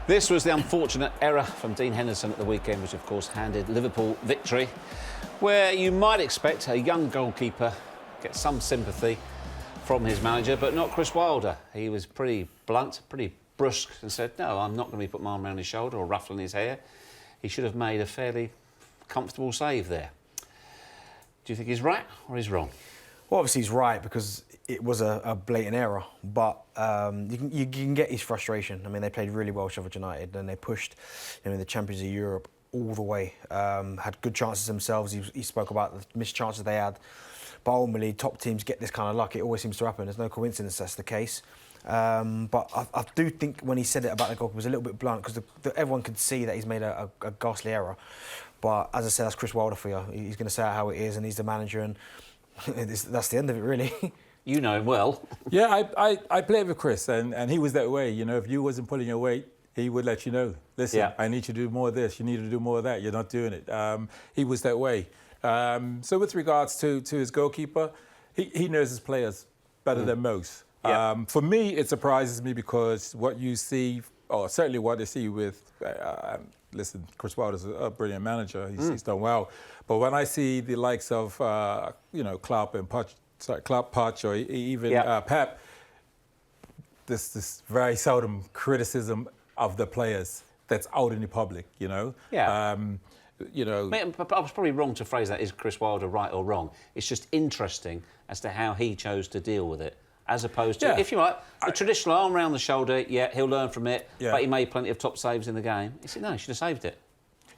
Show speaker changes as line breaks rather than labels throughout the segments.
This was the unfortunate error from Dean Henderson at the weekend, which of course handed Liverpool victory, where you might expect a young goalkeeper get some sympathy from his manager, but not Chris Wilder. He was pretty blunt, pretty brusque, and said, no, I'm not going to be putting my arm around his shoulder or ruffling his hair. He should have made a fairly comfortable save there. Do you think he's right or he's wrong?
Well, obviously he's right because it was a blatant error, but you can get his frustration. I mean, they played really well, Sheffield United, and they pushed in the Champions of Europe all the way. Had good chances themselves. He spoke about the missed chances they had. But ultimately, top teams get this kind of luck. It always seems to happen. There's no coincidence that's the case. But I do think when he said it about the goalkeeper, it was a little bit blunt because everyone could see that he's made a ghastly error. But as I said, that's Chris Wilder for you. He's going to say it how it is, and he's the manager, and that's the end of it, really.
You know him well.
Yeah, I played with Chris, and he was that way. You know, if you wasn't pulling your weight, he would let you know. Listen, yeah. I need you to do more of this. You need to do more of that. You're not doing it. He was that way. So with regards to his goalkeeper, he knows his players better than most. Yeah. For me, it surprises me because what you see, or certainly what they see with, listen, Chris Wilder's a brilliant manager. He's done well. But when I see the likes of, Klopp and Poch, or even Pep, this very seldom criticism of the players that's out in the public, you know?
Yeah. But I was probably wrong to phrase that, is Chris Wilder right or wrong? It's just interesting as to how he chose to deal with it, as opposed to, if you like, the traditional arm around the shoulder, he'll learn from it, but he made plenty of top saves in the game. He said, no, he should have saved it.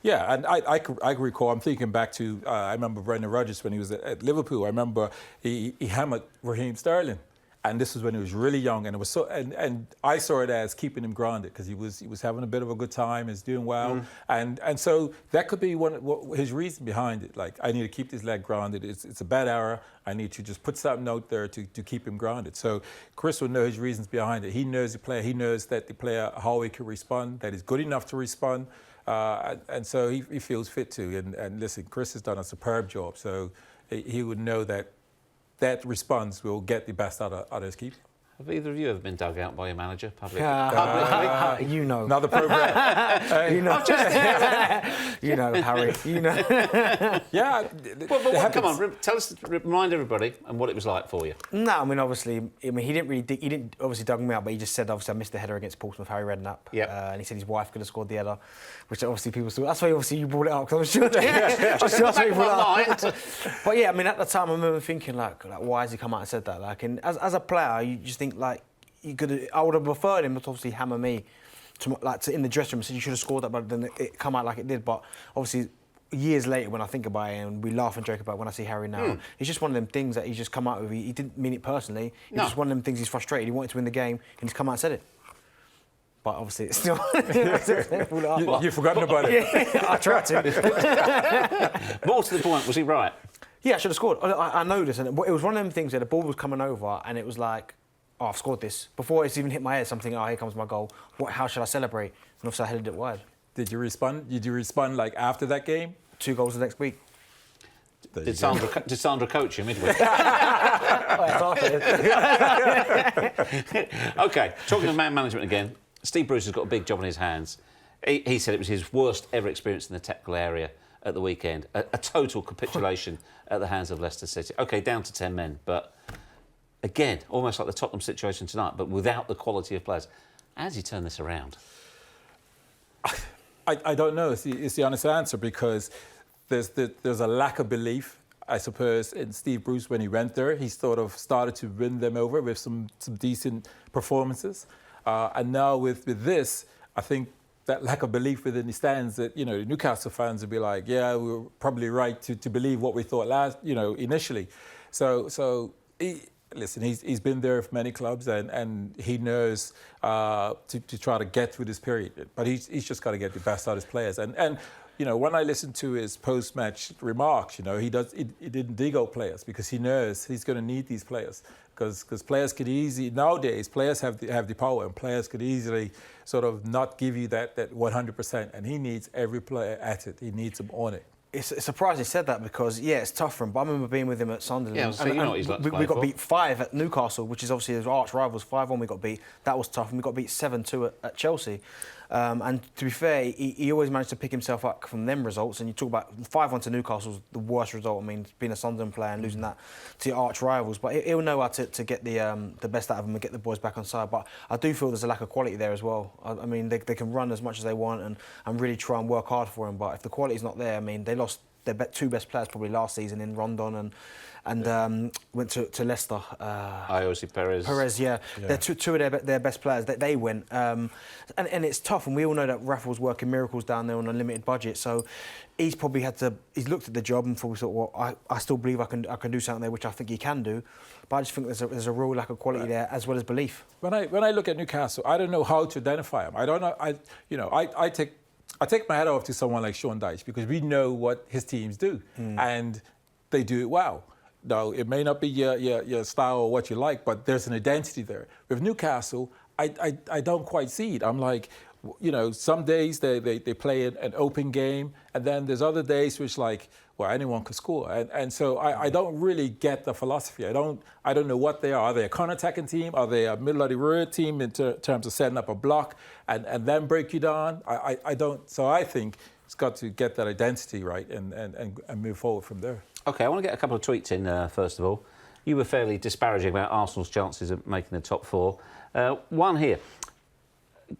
Yeah, and I recall, I'm thinking back to, I remember Brendan Rodgers when he was at Liverpool. I remember he hammered Raheem Sterling. And this was when he was really young, and it was so. And I saw it as keeping him grounded because he was having a bit of a good time, he's doing well, and so that could be his reason behind it. Like, I need to keep this leg grounded. It's a bad error. I need to just put something out there to keep him grounded. So Chris will know his reasons behind it. He knows the player. He knows that the player, how he can respond, that he's good enough to respond, and so he feels fit to. And listen, Chris has done a superb job. So he would know that response will get the best out of his keeper.
Have either of you ever been dug out by your manager publicly?
You know.
Another programme.
You know. You know, Harry. You know.
Yeah.
Well, come on, tell us, remind everybody and what it was like for you.
No, I mean, obviously, he didn't obviously dug me out, but he just said, obviously, I missed the header against Portsmouth, Harry Redknapp. Yeah. And he said his wife could have scored the header, which obviously people saw. That's why obviously you brought it up, because I'm sure. That's why you brought it up. But yeah, I mean, at the time, I remember thinking, like why has he come out and said that? Like, and as a player, you just think, like, I would have preferred him to obviously hammer me to in the dressing room, said you should have scored that, but then it come out like it did. But obviously, years later, when I think about it and we laugh and joke about it, when I see Harry now, it's just one of them things that he's just come out with. He didn't mean it personally. It's just one of them things. He's frustrated. He wanted to win the game, and he's come out and said it. But obviously, it's still.
You've forgotten about it.
Yeah, I tried to.
More to the point, was he right?
Yeah, I should have scored. I know this, and it was one of them things where the ball was coming over, and it was like, oh, I've scored this. Before it's even hit my head, something, oh, here comes my goal. How should I celebrate? And obviously I headed it wide.
Did you respond like after that game?
2 goals the next week.
Did Sandra coach you midweek? OK, talking of man management again, Steve Bruce has got a big job on his hands. He said it was his worst ever experience in the technical area at the weekend. A total capitulation at the hands of Leicester City. OK, down to 10 men, but again, almost like the Tottenham situation tonight, but without the quality of players. How does he turn this around?
I don't know. It's the honest answer, because there's a lack of belief, I suppose, in Steve Bruce when he went there. He sort of started to win them over with some decent performances. And now with this, I think that lack of belief within the stands, that, the Newcastle fans would be like, yeah, we were probably right to believe what we thought initially. So listen, he's been there for many clubs, and he knows to try to get through this period. But he's just got to get the best out of his players. And when I listen to his post-match remarks, he didn't dig out players because he knows he's going to need these players. Because players could nowadays, players have the power, and players could easily sort of not give you that 100%. And he needs every player at it. He needs them on it.
It's surprising he said that because, it's tough for him. But I remember being with him at Sunderland.
Yeah, so you know what he's like to play
we got
for.
beat 5 at Newcastle, which is obviously his arch rivals. 5-1 we got beat. That was tough. And we got beat 7-2 at Chelsea. And to be fair, he always managed to pick himself up from them results. And you talk about 5-1 to Newcastle's the worst result. I mean, being a Sunderland player and losing that to your arch rivals. But he'll know how to get the best out of them and get the boys back on side. But I do feel there's a lack of quality there as well. I mean, they can run as much as they want and really try and work hard for him. But if the quality's not there, I mean, they lost their two best players probably last season in Rondon and went to Leicester.
Ayoze Perez.
Perez, yeah. They're two of their best players. They went. And it's tough, and we all know that Rafa's working miracles down there on a limited budget. So he's probably he's looked at the job and thought, well, I still believe I can do something there, which I think he can do. But I just think there's a real lack of quality there as well as belief.
When I look at Newcastle, I don't know how to identify him. I don't know. I take my hat off to someone like Shaun because we know what his teams do, and they do it well. Now, it may not be your style or what you like, but there's an identity there. With Newcastle, I don't quite see it. I'm like, some days they play an open game, and then there's other days which anyone could score. And so I don't really get the philosophy. I don't know what they are. Are they a counter-attacking team? Are they a middle of the road team in terms of setting up a block and then break you down? I don't. So I think it's got to get that identity right and move forward from there.
OK, I want to get a couple of tweets in, first of all. You were fairly disparaging about Arsenal's chances of making the top four. One here.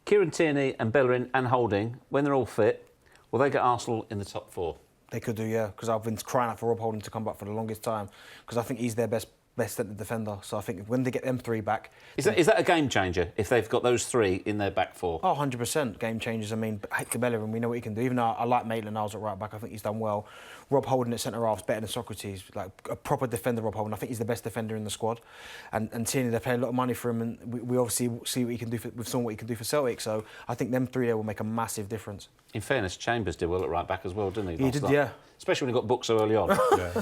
Kieran Tierney and Bellerin and Holding, when they're all fit, will they get Arsenal in the top four?
They could do, yeah, because I've been crying out for Rob Holding to come back for the longest time, because I think he's their best centre defender. So I think when they get them three back...
Is that a game changer, if they've got those three in their back four?
Oh, 100% game changers. I mean, Hector Bellerin, we know what he can do. Even though I like Maitland-Niles at right back, I think he's done well. Rob Holding at centre-half is better than Socrates. Like, a proper defender, Rob Holding. I think he's the best defender in the squad. And Tierney, they pay a lot of money for him, and we obviously see what he can do we've seen what he can do for Celtic. So I think them three there will make a massive difference.
In fairness, Chambers did well at right back as well, didn't he?
He did, yeah.
Especially when he got booked so early on.
Yeah.